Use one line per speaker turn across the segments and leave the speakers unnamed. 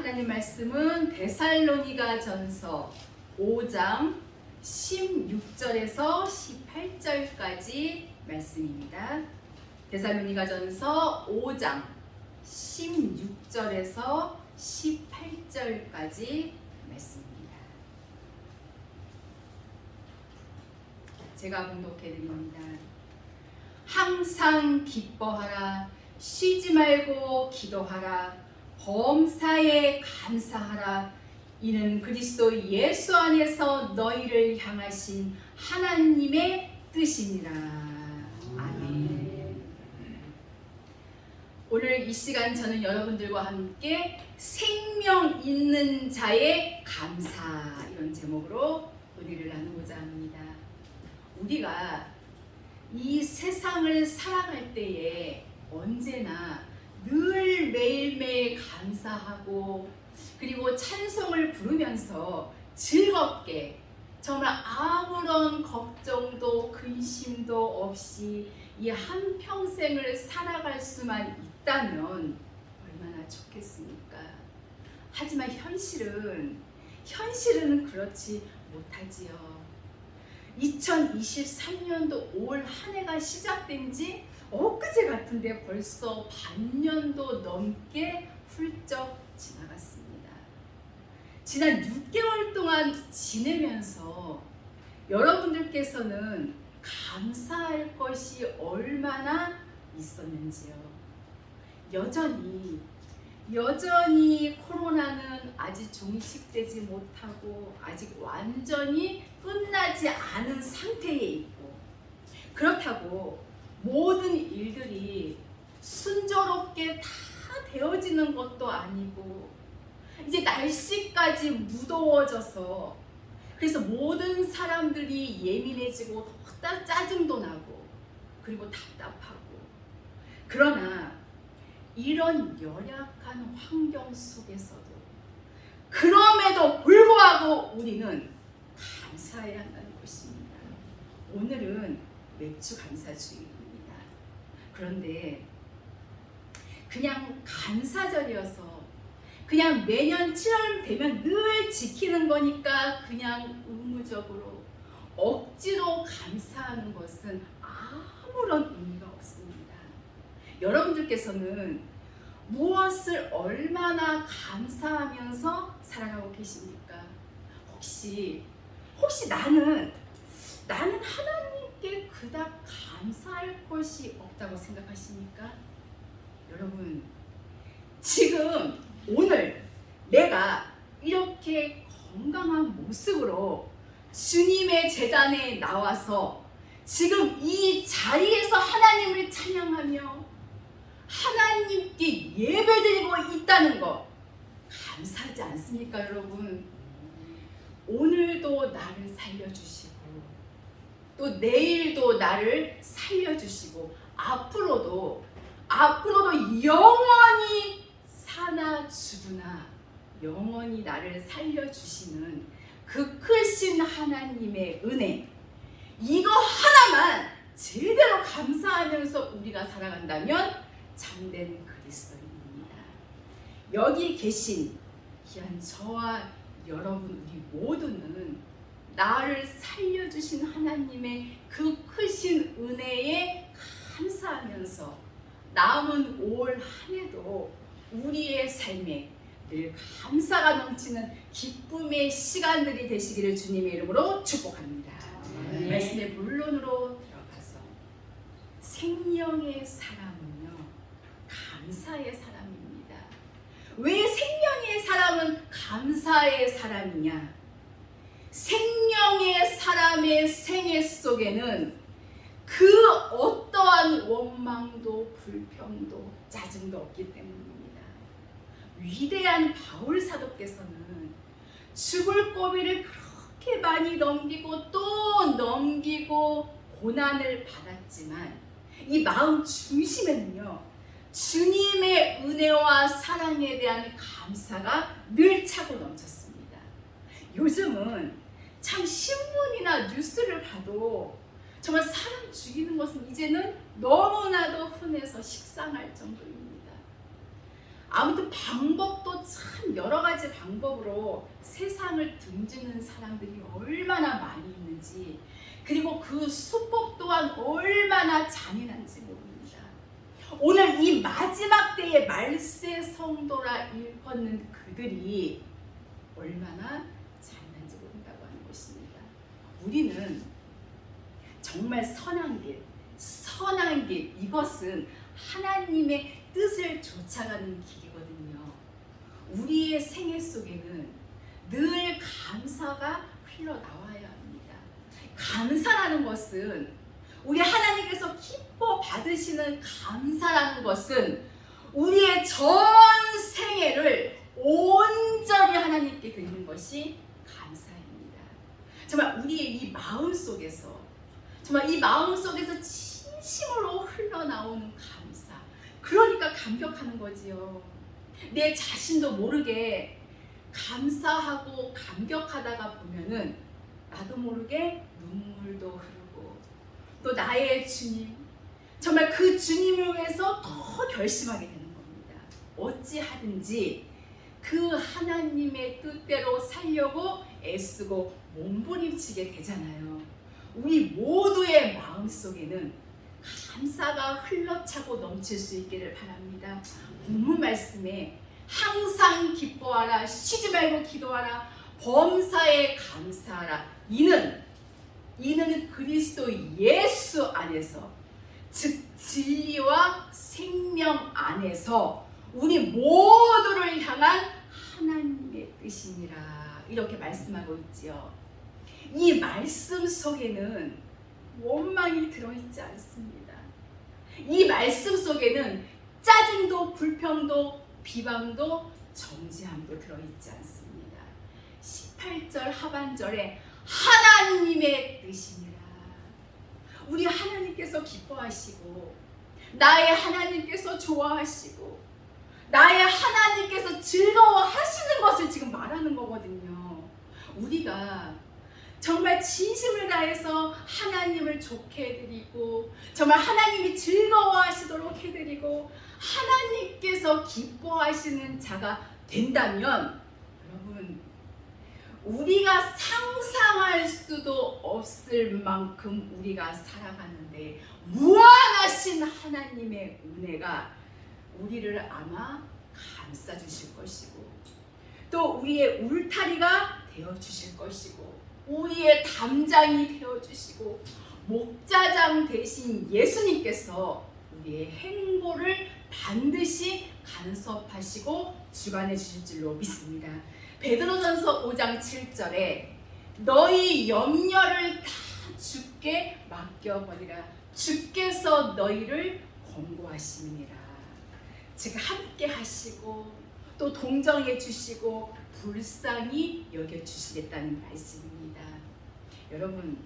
하나님 말씀은 데살로니가전서 5장 16절에서 18절까지 말씀입니다. 데살로니가전서 5장 16절에서 18절까지 말씀입니다. 제가 봉독해 드립니다. 항상 기뻐하라. 쉬지 말고 기도하라. 범사에 감사하라. 이는 그리스도 예수 안에서 너희를 향하신 하나님의 뜻이니라. 아멘. 오늘 이 시간 저는 여러분들과 함께 생명 있는 자의 감사, 이런 제목으로 은혜를 나누고자 합니다. 우리가 이 세상을 살아갈 때에 언제나 늘 매일매일 감사하고 그리고 찬송을 부르면서 즐겁게 정말 아무런 걱정도 근심도 없이 이 한평생을 살아갈 수만 있다면 얼마나 좋겠습니까? 하지만 현실은 그렇지 못하지요. 2023년도 5월 한 해가 시작된 지 엊그제 같은데 벌써 반년도 넘게 훌쩍 지나갔습니다. 지난 6개월 동안 지내면서 여러분들께서는 감사할 것이 얼마나 있었는지요. 여전히 코로나는 아직 종식되지 못하고 아직 완전히 끝나지 않은 상태에 있고, 그렇다고 모든 일들이 순조롭게 다 되어지는 것도 아니고, 이제 날씨까지 무더워져서 그래서 모든 사람들이 예민해지고 짜증도 나고 그리고 답답하고, 그러나 이런 열악한 환경 속에서도 그럼에도 불구하고 우리는 감사해야 한다는 것입니다. 오늘은 맥주 감사주의입니다. 그런데 그냥 감사절이어서 그냥 매년 7월 되면 늘 지키는 거니까 그냥 의무적으로 억지로 감사하는 것은 아무런 의미가 없습니다. 여러분들께서는 무엇을 얼마나 감사하면서 살아가고 계십니까? 혹시 나는 하나님께 그닥 감사할 것이 없다고 생각하십니까? 여러분, 지금 오늘 내가 이렇게 건강한 모습으로 주님의 제단에 나와서 지금 이 자리에서 하나님을 찬양하며 하나님께 예배드리고 있다는 거 감사하지 않습니까, 여러분? 오늘도 나를 살려주시고 또 내일도 나를 살려주시고 앞으로도 영원히 사나 죽으나 영원히 나를 살려주시는 그 크신 하나님의 은혜, 이거 하나만 제대로 감사하면서 우리가 살아간다면 참된 그리스도인입니다. 여기 계신 귀한 저와 여러분 우리 모두는 나를 살려주신 하나님의 그 크신 은혜에 감사하면서 남은 5월 한 해도 우리의 삶에 늘 감사가 넘치는 기쁨의 시간들이 되시기를 주님의 이름으로 축복합니다. 말씀의 본론으로 들어가서 생명의 사람은요, 감사의 사람입니다. 왜 생명의 사람은 감사의 사람이냐? 생명의 사람의 생애 속에는 그 어떠한 원망도 불평도 짜증도 없기 때문입니다. 위대한 바울 사도께서는 죽을 고비를 그렇게 많이 넘기고 또 넘기고 고난을 받았지만 이 마음 중심에는요, 주님의 은혜와 사랑에 대한 감사가 늘 차고 넘쳤습니다. 요즘은 참 신문이나 뉴스를 봐도 정말 사람 죽이는 것은 이제는 너무나도 흔해서 식상할 정도입니다. 아무튼 방법도 참 여러 가지 방법으로 세상을 등지는 사람들이 얼마나 많이 있는지, 그리고 그 수법 또한 얼마나 잔인한지 모릅니다. 오늘 이 마지막 때의 말세 성도라 일컫는 그들이 얼마나 잔인한지 모른다고 하는 것입니다. 우리는 정말 선한 길, 이것은 하나님의 뜻을 쫓아가는 길이거든요. 우리의 생애 속에는 늘 감사가 흘러나와야 합니다. 감사라는 것은, 우리 하나님께서 기뻐 받으시는 감사라는 것은 우리의 전 생애를 온전히 하나님께 드리는 것이 감사입니다. 정말 우리의 이 마음 속에서, 진심으로 흘러나오는 감사, 그러니까 감격하는 거지요. 내 자신도 모르게 감사하고 감격하다가 보면은 나도 모르게 눈물도 흐르고, 또 나의 주님, 정말 그 주님을 위해서 더 결심하게 되는 겁니다. 어찌하든지 그 하나님의 뜻대로 살려고 애쓰고 몸부림치게 되잖아요. 우리 모두의 마음속에는 감사가 흘러차고 넘칠 수 있기를 바랍니다. 본문 말씀에 항상 기뻐하라, 쉬지 말고 기도하라, 범사에 감사하라. 이는 그리스도 예수 안에서, 즉 진리와 생명 안에서 우리 모두를 향한 하나님의 뜻이니라. 이렇게 말씀하고 있지요. 이 말씀 속에는 원망이 들어있지 않습니다. 이 말씀 속에는 짜증도 불평도 비방도 정죄함도 들어있지 않습니다. 18절 하반절에 하나님의 뜻이니라. 우리 하나님께서 기뻐하시고, 나의 하나님께서 좋아하시고, 나의 하나님께서 즐거워하시는 것을 지금 말하는 거거든요. 우리가 정말 진심을 다해서 하나님을 좋게 해드리고, 정말 하나님이 즐거워하시도록 해드리고, 하나님께서 기뻐하시는 자가 된다면, 여러분, 우리가 상상할 수도 없을 만큼 우리가 살아가는데 무한하신 하나님의 은혜가 우리를 아마 감싸주실 것이고, 또 우리의 울타리가 되어주실 것이고, 우리의 담장이 되어주시고, 목자장 되신 예수님께서 우리의 행보를 반드시 간섭하시고 주관해 주실 줄로 믿습니다. 베드로전서 5장 7절에 너희 염려를 다 주께 맡겨버리라. 주께서 너희를 권고하시니라. 즉 함께 하시고, 또 동정해 주시고 불쌍히 여겨 주시겠다는 말씀입니다. 여러분,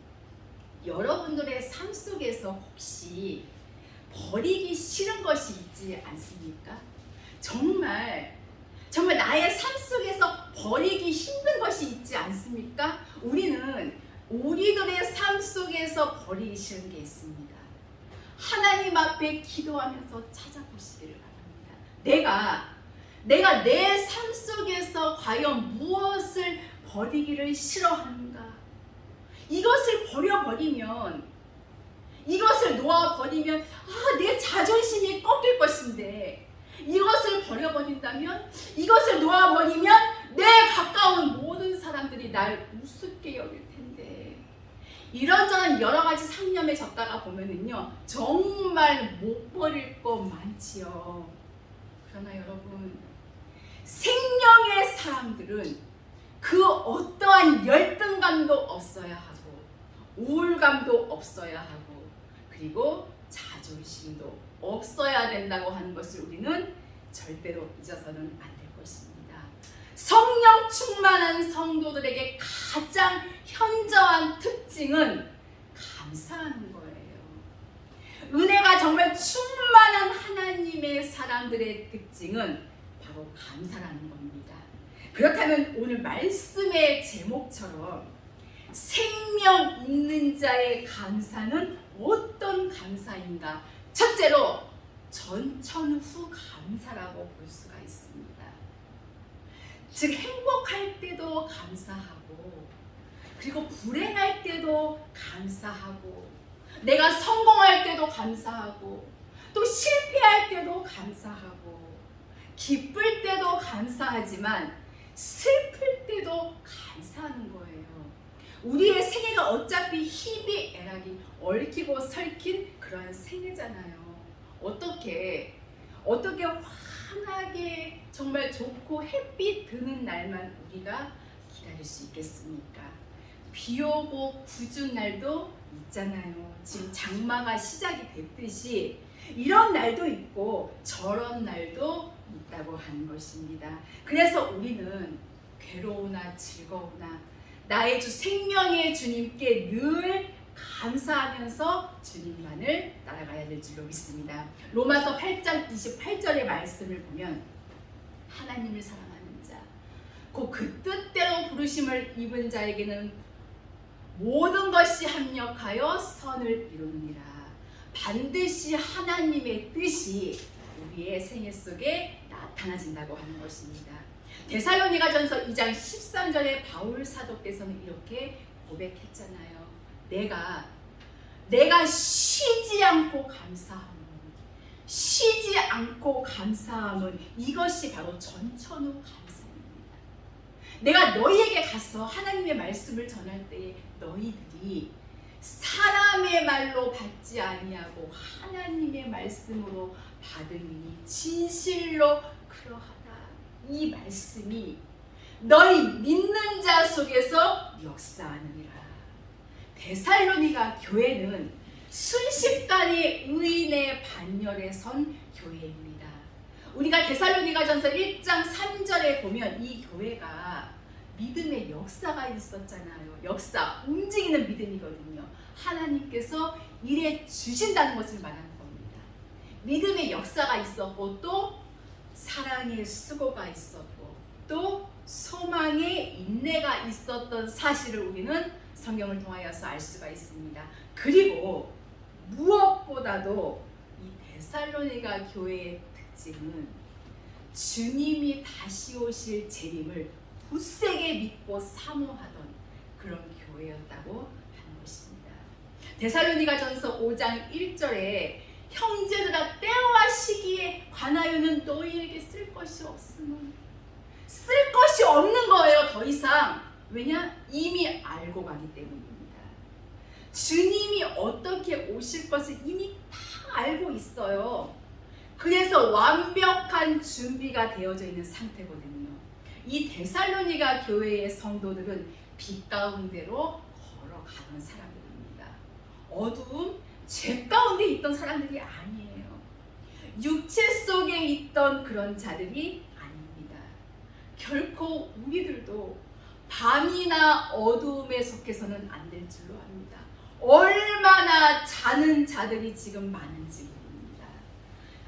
여러분들의 삶 속에서 혹시 버리기 싫은 것이 있지 않습니까? 정말 나의 삶 속에서 버리기 힘든 것이 있지 않습니까? 우리들의 삶 속에서 버리기 싫은 게 있습니다. 하나님 앞에 기도하면서 찾아보시기를 바랍니다. 내가 내 삶 속에서 과연 무엇을 버리기를 싫어하는가? 이것을 버려버리면, 이것을 놓아버리면 내 자존심이 꺾일 것인데, 이것을 버려버린다면, 이것을 놓아버리면 내 가까운 모든 사람들이 날 우습게 여길 텐데, 이런저런 여러 가지 상념에 젖다가 보면은요, 정말 못 버릴 거 많지요. 그러나 여러분, 생명의 사람들은 그 어떠한 열등감도 없어야 하고, 우울감도 없어야 하고, 그리고 자존심도 없어야 된다고 하는 것을 우리는 절대로 잊어서는 안 될 것입니다. 성령 충만한 성도들에게 가장 현저한 특징은 감사하는 거예요. 은혜가 정말 충만한 하나님의 사람들의 특징은 바로 감사라는 겁니다. 그렇다면 오늘 말씀의 제목처럼 생명 있는 자의 감사는 어떤 감사인가? 첫째로 전천후 감사라고 볼 수가 있습니다. 즉 행복할 때도 감사하고, 그리고 불행할 때도 감사하고, 내가 성공할 때도 감사하고, 또 실패할 때도 감사하고, 기쁠 때도 감사하지만 슬플 때도 감사하는 거예요. 우리의 생애가 어차피 희비애락이 얽히고 설킨 그런 생애잖아요. 어떻게 환하게 정말 좋고 햇빛 드는 날만 우리가 기다릴 수 있겠습니까? 비 오고 궂은 날도 있잖아요. 지금 장마가 시작이 됐듯이 이런 날도 있고 저런 날도 있다고 하는 것입니다. 그래서 우리는 괴로우나 즐거우나 나의 주 생명의 주님께 늘 감사하면서 주님만을 따라가야 될 줄로 믿습니다. 로마서 8장 28절의 말씀을 보면 하나님을 사랑하는 자, 곧 그 뜻대로 부르심을 입은 자에게는 모든 것이 합력하여 선을 이루느니라. 반드시 하나님의 뜻이 우리의 생애 속에 나타나진다고 하는 것입니다. 데살로니가전서 2장 13절에 바울 사도께서는 이렇게 고백했잖아요. 내가 쉬지 않고 감사함은 이것이 바로 전천후 감사입니다. 내가 너희에게 가서 하나님의 말씀을 전할 때에 너희들이 사람의 말로 받지 아니하고 하나님의 말씀으로 받으니 진실로 그러하다. 이 말씀이 너희 믿는 자 속에서 역사하느니라. 데살로니가 교회는 순식간에 의인의 반열에 선 교회입니다. 우리가 데살로니가전서 1장 3절에 보면 이 교회가 믿음의 역사가 있었잖아요. 역사, 움직이는 믿음이거든요. 하나님께서 일해 주신다는 것을 말하는 겁니다. 믿음의 역사가 있었고, 또 사랑의 수고가 있었고, 또 소망의 인내가 있었던 사실을 우리는 성경을 통하여서 알 수가 있습니다. 그리고 무엇보다도 이 데살로니가 교회의 특징은 주님이 다시 오실 재림을 굳세게 믿고 사모하던 그런 교회였다고 하는 것입니다. 데살로니가전서 5장 1절에 형제들아 때와 시기에 관하여는 너희에게 쓸 것이 없음은, 쓸 것이 없는 거예요. 더 이상. 왜냐? 이미 알고 가기 때문입니다. 주님이 어떻게 오실 것을 이미 다 알고 있어요. 그래서 완벽한 준비가 되어져 있는 상태거든요. 이 데살로니가 교회의 성도들은 빛 가운데로 걸어가던 사람들입니다. 어두움, 죄 가운데 있던 사람들이 아니에요. 육체 속에 있던 그런 자들이 아닙니다. 결코 우리들도 밤이나 어두움에 속해서는 안 될 줄로 압니다. 얼마나 자는 자들이 지금 많은지 모릅니다.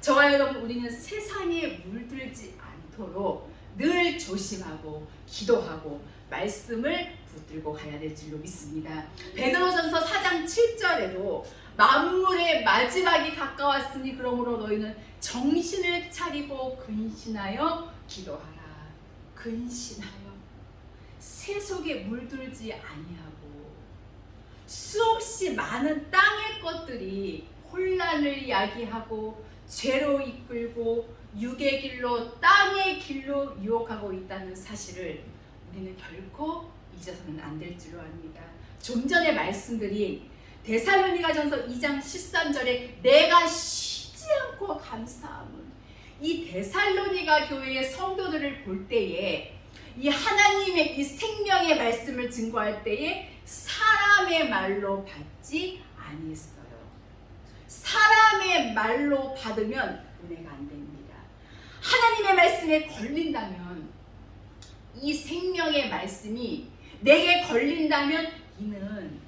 저와 여러분, 우리는 세상에 물들지 않도록 늘 조심하고 기도하고 말씀을 붙들고 가야 될 줄로 믿습니다. 베드로전서 4장 7절에도 만물의 마지막이 가까웠으니 그러므로 너희는 정신을 차리고 근신하여 기도하라. 근신하여 세속에 물들지 아니하고, 수없이 많은 땅의 것들이 혼란을 야기하고 죄로 이끌고 육의 길로 땅의 길로 유혹하고 있다는 사실을 우리는 결코 잊어서는 안 될 줄로 압니다. 좀 전에 말씀드린 데살로니가전서 2장 13절에 내가 쉬지 않고 감사함은, 이 데살로니가 교회의 성도들을 볼 때에 이 하나님의 이 생명의 말씀을 증거할 때에 사람의 말로 받지 아니했어요. 사람의 말로 받으면 은혜가 안 됩니다. 하나님의 말씀에 걸린다면, 이 생명의 말씀이 내게 걸린다면 이는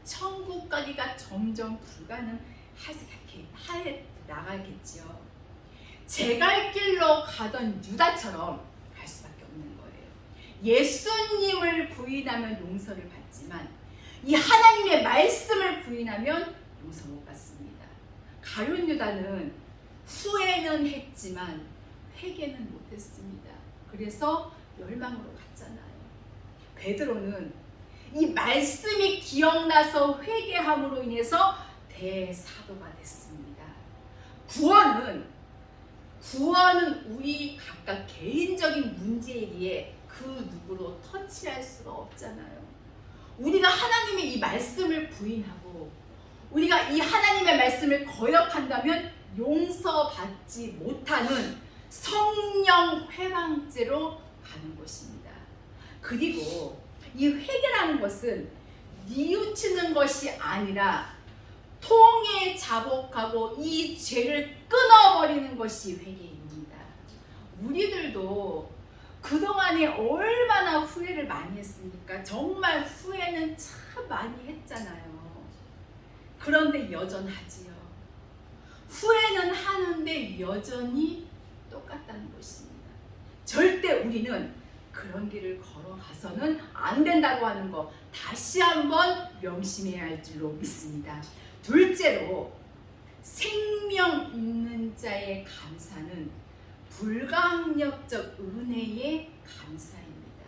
천국 가기가 점점 불가능하게 나가겠지요. 제갈 길로 가던 유다처럼 갈 수밖에 없는 거예요. 예수님을 부인하면 용서를 받지만 이 하나님의 말씀을 부인하면 용서 못 받습니다. 가룟 유다는 후회는 했지만 회개는 못했습니다. 그래서 멸망으로 갔잖아요. 베드로는 이 말씀이 기억나서 회개함으로 인해서 대사도가 됐습니다. 구원은 우리 각각 개인적인 문제이기에 그 누구로 터치할 수가 없잖아요. 우리가 하나님의 이 말씀을 부인하고 우리가 이 하나님의 말씀을 거역한다면 용서받지 못하는 성령 회방죄로 가는 것입니다. 그리고 이 회개라는 것은 뉘우치는 것이 아니라 통에 자복하고 이 죄를 끊어버리는 것이 회개입니다. 우리들도 그동안에 얼마나 후회를 많이 했습니까? 정말 후회는 참 많이 했잖아요. 그런데 여전하지요. 후회는 하는데 여전히 똑같다는 것입니다. 절대 우리는 그런 길을 걸어가서는 안 된다고 하는 거 다시 한번 명심해야 할 줄로 믿습니다. 둘째로 생명 있는 자의 감사는 불가항력적 은혜의 감사입니다.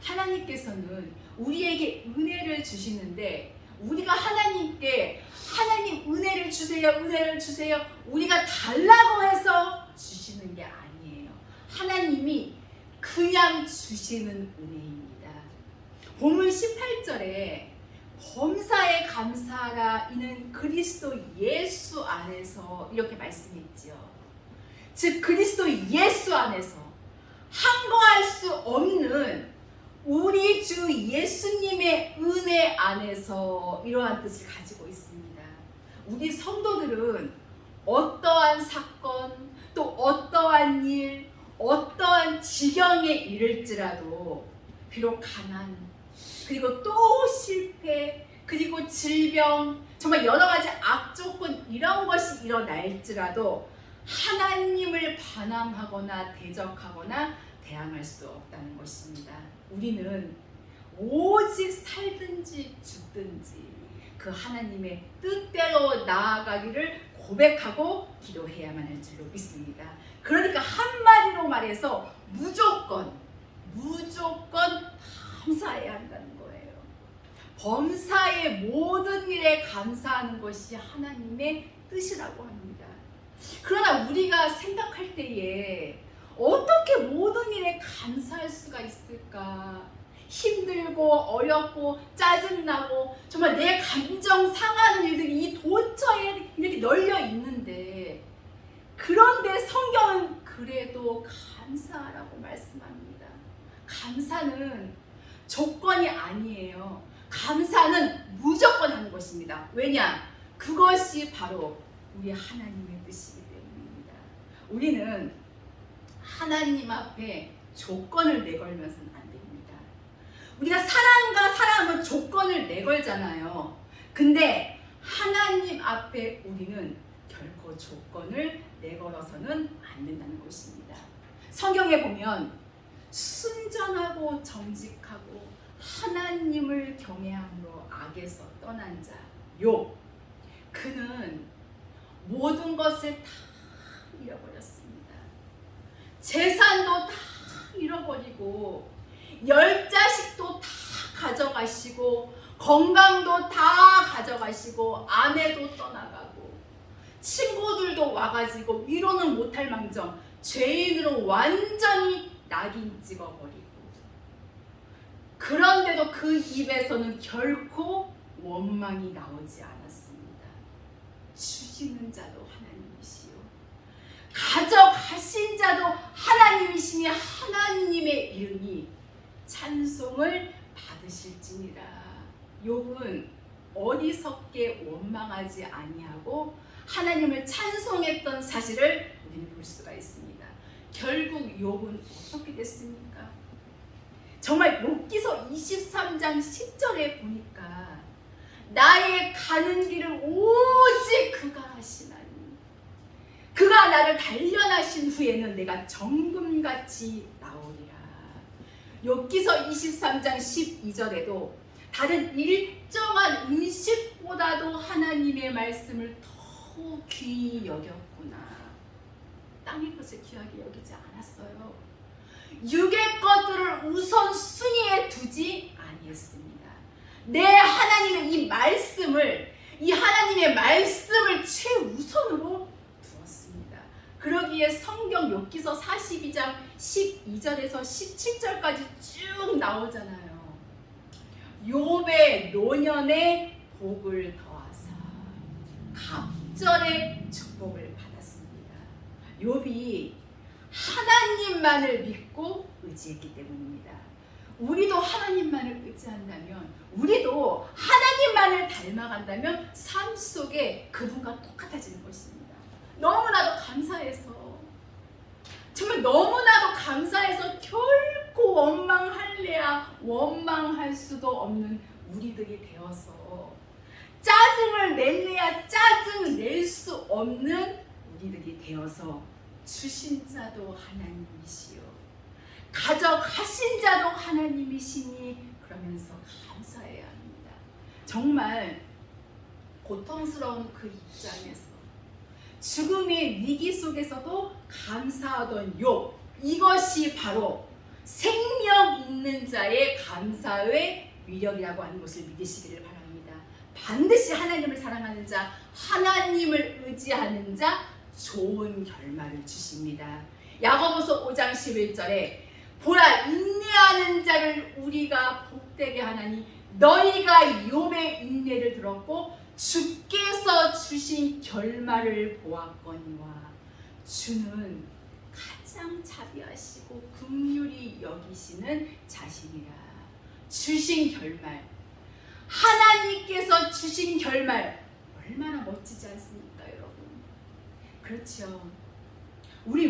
하나님께서는 우리에게 은혜를 주시는데 우리가 하나님께 하나님 은혜를 주세요, 은혜를 주세요. 우리가 달라고 해서 주시는 게 아니에요. 하나님이 그냥 주시는 은혜입니다. 본문 18절에 범사에 감사하라 이는 그리스도 예수 안에서 이렇게 말씀했지요. 즉 그리스도 예수 안에서 항거할 수 없는 우리 주 예수님의 은혜 안에서 이러한 뜻을 가지고 있습니다. 우리 성도들은 어떠한 사건 또 어떠한 일 어떠한 지경에 이를지라도 비록 가난 그리고 또 실패 그리고 질병 정말 여러 가지 악조건 이런 것이 일어날지라도 하나님을 반항하거나 대적하거나 대항할 수 없다는 것입니다. 우리는 오직 살든지 죽든지 그 하나님의 뜻대로 나아가기를 고백하고 기도해야만 할 줄로 믿습니다. 그러니까 한마디로 말해서 무조건 감사해야 한다는 거예요. 범사의 모든 일에 감사하는 것이 하나님의 뜻이라고 합니다. 그러나 우리가 생각할 때에 어떻게 모든 일에 감사할 수가 있을까? 힘들고 어렵고 짜증나고 정말 내 감정 상하는 일들이 이 도처에 이렇게 널려 있는데 그런데 성경은 그래도 감사하라고 말씀합니다. 감사는 조건이 아니에요. 감사는 무조건 하는 것입니다. 왜냐? 그것이 바로 우리 하나님의 뜻이기 때문입니다. 우리는 하나님 앞에 조건을 내걸면서는 안 됩니다. 우리가 사람과 사람은 조건을 내걸잖아요. 근데 하나님 앞에 우리는 결코 조건을 내걸어서는 안 된다는 것입니다. 성경에 보면 순전하고 정직하고 하나님을 경외함으로 악에서 떠난 자 욥 그는 모든 것을 다 잃어버렸습니다. 재산도 다 잃어버리고 10자식도 다 가져가시고 건강도 다 가져가시고 아내도 떠나가고 친구들도 와가지고 위로는 못할 망정 죄인으로 완전히 낙인 찍어버리고 그런데도 그 입에서는 결코 원망이 나오지 않았습니다. 주시는 자도 하나님이시요 가져가신 자도 하나님이시니 하나님의 이름이 찬송을 받으실지니라. 욥은 어리석게 원망하지 아니하고 하나님을 찬송했던 사실을 우리는 볼 수가 있습니다. 결국 욥은 어떻게 됐습니까? 정말 욥기서 23장 10절에 보니까 나의 가는 길을 오직 그가 하시나니 그가 나를 단련하신 후에는 내가 정금같이 나오리라. 욥기서 23장 12절에도 다른 일정한 음식보다도 하나님의 말씀을 더욱 귀히 여겼구나. 땅의 것을 귀하게 여기지 않았어요. 육의 것들을 우선순위에 두지 아니했습니다. 내 하나님의 이 하나님의 말씀을 최우선으로 두었습니다. 그러기에 성경 욥기서 42장 12절에서 17절까지 쭉 나오잖아요. 욥의 노년에 복을 더하사 갑절의 축복을 받았습니다. 욥이 하나님만을 믿고 의지했기 때문입니다. 우리도 하나님만을 의지한다면, 우리도 하나님만을 닮아간다면 삶 속에 그분과 똑같아지는 것입니다. 너무나도 감사해서, 정말 너무나도 감사해서 결코 원망할 수도 없는 우리들이 되어서, 짜증을 낼래야 짜증 낼 수 없는 우리들이 되어서, 주신 자도 하나님이시요 가져가신 자도 하나님이시니 그러면서 감사해야 합니다. 정말 고통스러운 그 입장에서, 죽음의 위기 속에서도 감사하던 욥, 이것이 바로 생명 있는 자의 감사의 위력이라고 하는 것을 믿으시기를 바랍니다. 반드시 하나님을 사랑하는 자, 하나님을 의지하는 자, 좋은 결말을 주십니다. 야고보서 5장 11절에 보라, 인내하는 자를 우리가 복되게 하나니 너희가 욥의 인내를 들었고 주께서 주신 결말을 보았거니와. 주는 가장 자비하시고 긍휼히 여기시는 자신이라. 주신 결말, 하나님께서 주신 결말, 얼마나 멋지지 않습니까, 여러분? 그렇죠. 우리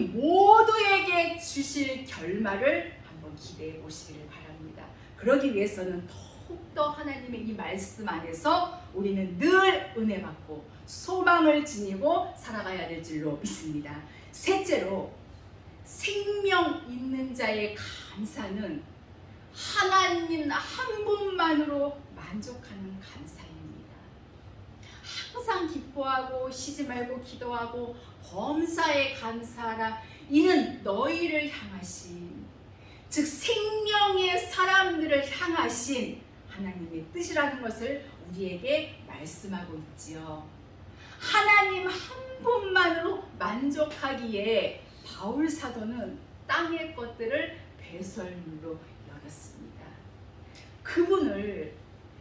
모두에게 주실 결말을 한번 기대해 보시기를 바랍니다. 그러기 위해서는 더욱더 하나님의 이 말씀 안에서 우리는 늘 은혜 받고 소망을 지니고 살아가야 될 줄로 믿습니다. 셋째로, 생명 있는 자의 감사는 하나님 한 분만으로 만족하는 감사입니다. 항상 기뻐하고 쉬지 말고 기도하고 범사에 감사하라. 이는 너희를 향하신, 즉 생명의 사람들을 향하신 하나님의 뜻이라는 것을 우리에게 말씀하고 있지요. 하나님 한 분만으로 만족하기에 바울 사도는 땅의 것들을 배설물로 여겼습니다.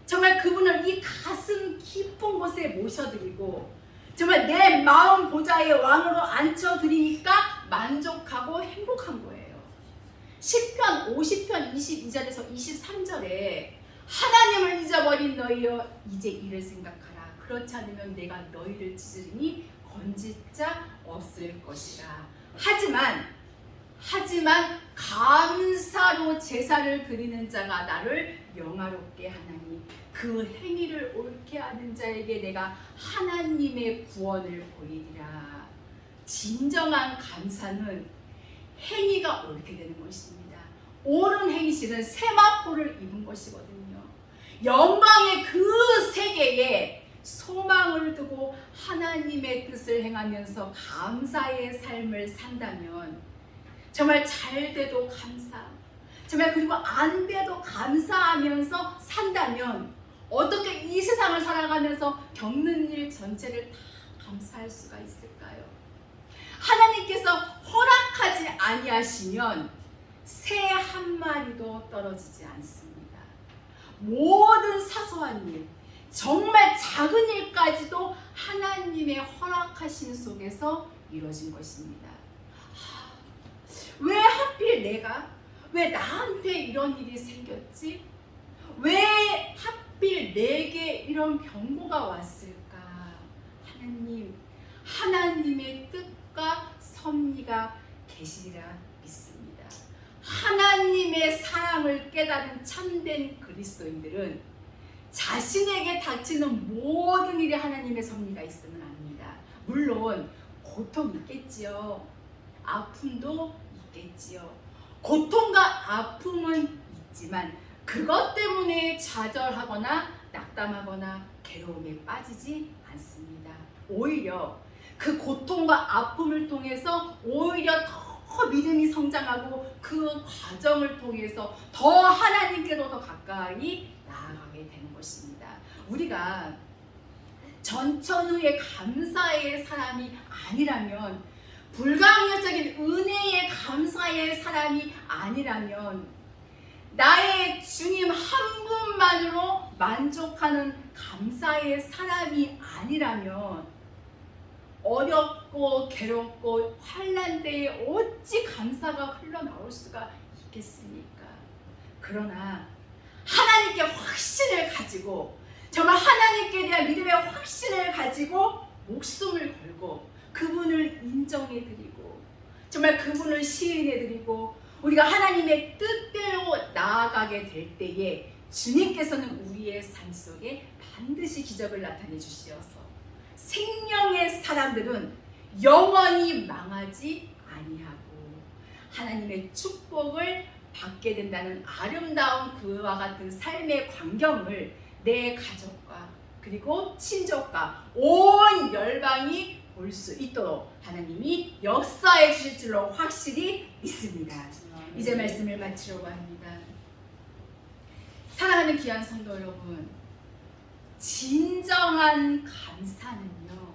정말 그분을 이 가슴 깊은 곳에 모셔드리고 정말 내 마음 보좌의 왕으로 앉혀드리니까 만족하고 행복한 거예요. 시편 50편 22절에서 23절에 하나님을 잊어버린 너희여 이제 이를 생각하라. 그렇지 않으면 내가 너희를 찢으리니 건질 자 없을 것이라. 하지만 감사로 제사를 드리는 자가 나를 영화롭게 하나니 그 행위를 옳게 하는 자에게 내가 하나님의 구원을 보이리라. 진정한 감사는 행위가 옳게 되는 것입니다. 옳은 행실은 세마포를 입은 것이거든요. 영광의 그 세계에 소망을 두고 하나님의 뜻을 행하면서 감사의 삶을 산다면, 정말 잘 돼도 감사, 정말 그리고 안 돼도 감사하면서 산다면 어떻게 이 세상을 살아가면서 겪는 일 전체를 다 감사할 수가 있을까요? 하나님께서 허락하지 아니하시면 새 한 마리도 떨어지지 않습니다. 모든 사소한 일, 정말 작은 일까지도 하나님의 허락하신 속에서 이루어진 것입니다. 왜 하필 왜 나한테 이런 일이 생겼지? 왜 하필 내게 이런 병고가 왔을까? 하나님의 뜻과 섭리가 계시리라 믿습니다. 하나님의 사랑을 깨달은 참된 그리스도인들은 자신에게 닥치는 모든 일에 하나님의 섭리가 있음을 압니다. 물론 고통 있겠지요. 아픔도 있겠지요. 고통과 아픔은 있지만 그것 때문에 좌절하거나 낙담하거나 괴로움에 빠지지 않습니다. 오히려 그 고통과 아픔을 통해서 오히려 더 믿음이 성장하고 그 과정을 통해서 더 하나님께로 더 가까이 나아가게 되는 것입니다. 우리가 전천후의 감사의 사람이 아니라면, 불가항력적인 은혜의 감사의 사람이 아니라면, 나의 주님 한 분만으로 만족하는 감사의 사람이 아니라면, 어렵고 괴롭고 환난 때에 어찌 감사가 흘러나올 수가 있겠습니까? 그러나 하나님께 확신을 가지고, 정말 하나님께 대한 믿음의 확신을 가지고 목숨을 걸고 그분을 인정해드리고 정말 그분을 시인해드리고 우리가 하나님의 뜻대로 나아가게 될 때에 주님께서는 우리의 삶 속에 반드시 기적을 나타내 주시어서 생명의 사람들은 영원히 망하지 아니하고 하나님의 축복을 받게 된다는 아름다운 그와 같은 삶의 광경을 내 가족과 그리고 친족과 온 열방이 볼 수 있도록 하나님이 역사해 주실 줄로 확실히 믿습니다. 이제 말씀을 마치려고 합니다. 사랑하는 귀한 성도 여러분, 진정한 감사는요,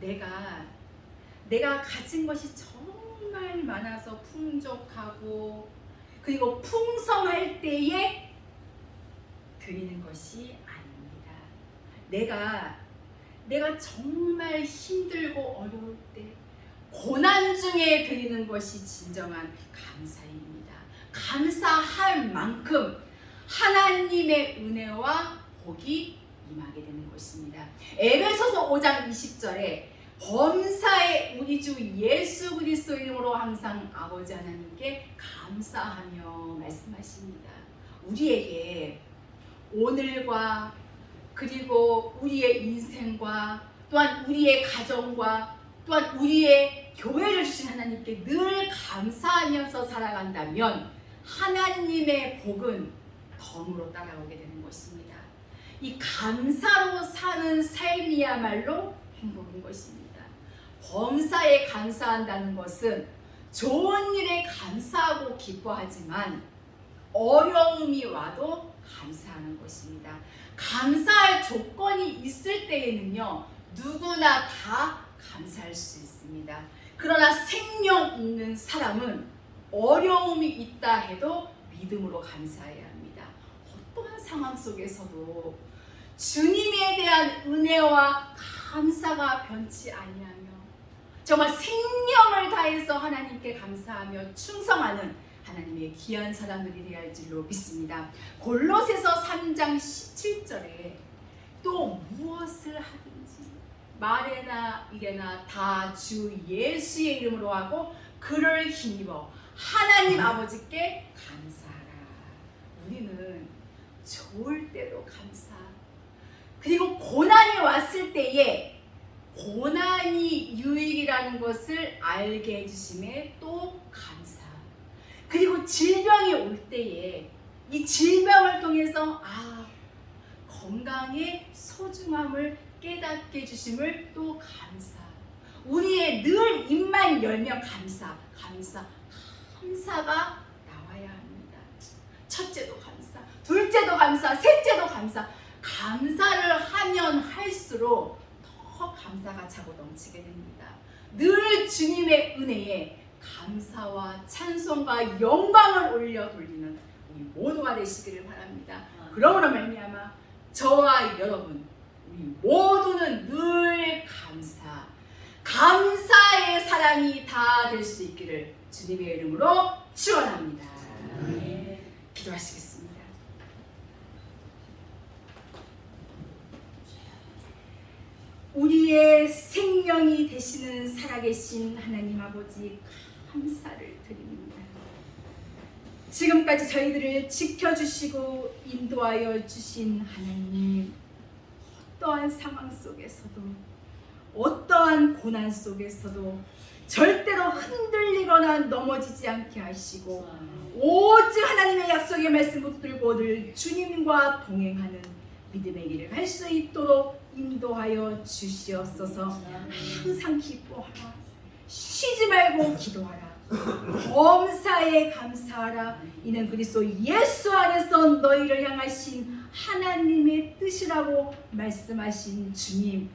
내가 가진 것이 정말 많아서 풍족하고 그리고 풍성할 때에 드리는 것이 아닙니다. 내가 정말 힘들고 어려울 때 고난 중에 드리는 것이 진정한 감사입니다. 감사할 만큼 하나님의 은혜와 복이 임하게 되는 것입니다. 에베소서 5장 20절에 범사에 우리 주 예수 그리스도 이름으로 항상 아버지 하나님께 감사하며 말씀하십니다. 우리에게 오늘과 그리고 우리의 인생과 또한 우리의 가정과 또한 우리의 교회를 주신 하나님께 늘 감사하면서 살아간다면 하나님의 복은 덤으로 따라오게 되는 것입니다. 이 감사로 사는 삶이야말로 행복인 것입니다. 범사에 감사한다는 것은 좋은 일에 감사하고 기뻐하지만 어려움이 와도 감사하는 것입니다. 감사할 조건이 있을 때에는요, 누구나 다 감사할 수 있습니다. 그러나 생명 있는 사람은 어려움이 있다 해도 믿음으로 감사해야 합니다. 어떠한 상황 속에서도 주님에 대한 은혜와 감사가 변치 아니하며 정말 생명을 다해서 하나님께 감사하며 충성하는 하나님의 귀한 사람들이 되어야 할 줄로 믿습니다. 골로새서 3장 17절에 또 무엇을 하든지 말에나 일에나 다 주 예수의 이름으로 하고 그를 힘입어 하나님 아버지께 감사하라. 우리는 좋을 때도 감사, 그리고 고난이 왔을 때에 고난이 유익이라는 것을 알게 해주심에 또 감사, 그리고 질병이 올 때에 이 질병을 통해서 건강의 소중함을 깨닫게 해주심을 또 감사, 우리의 늘 입만 열면 감사가 나와야 합니다. 첫째도 감사, 둘째도 감사, 셋째도 감사. 감사를 하면 할수록 더 감사가 차고 넘치게 됩니다. 늘 주님의 은혜에 감사와 찬송과 영광을 올려 돌리는 우리 모두가 되시기를 바랍니다. 그러므로 말미암아 저와 여러분 우리 모두는 늘 감사의 사람이 다 될 수 있기를 주님의 이름으로 축원합니다. 기도하시겠습니다. 우리의 생명이 되시는 살아계신 하나님 아버지, 감사를 드립니다. 지금까지 저희들을 지켜주시고 인도하여 주신 하나님, 어떠한 상황 속에서도 어떠한 고난 속에서도 절대로 흔들리거나 넘어지지 않게 하시고 오직 하나님의 약속의 말씀 붙들고 늘 주님과 동행하는 믿음의 길을 갈 될 수 있도록 인도하여 주시옵소서. 항상 기뻐하라. 쉬지 말고 기도하라. 범사에 감사하라. 이는 그리스도 예수 안에서 너희를 향하신 하나님의 뜻이라고 말씀하신 주님,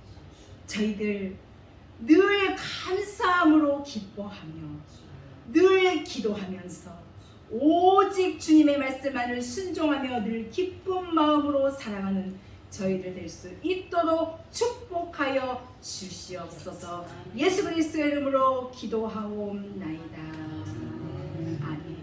저희들 늘 감사함으로 기뻐하며 늘 기도하면서 오직 주님의 말씀만을 순종하며 늘 기쁜 마음으로 살아가는 저희들 될 수 있도록 축복하여 주시옵소서. 예수 그리스도의 이름으로 기도하옵나이다. 아멘.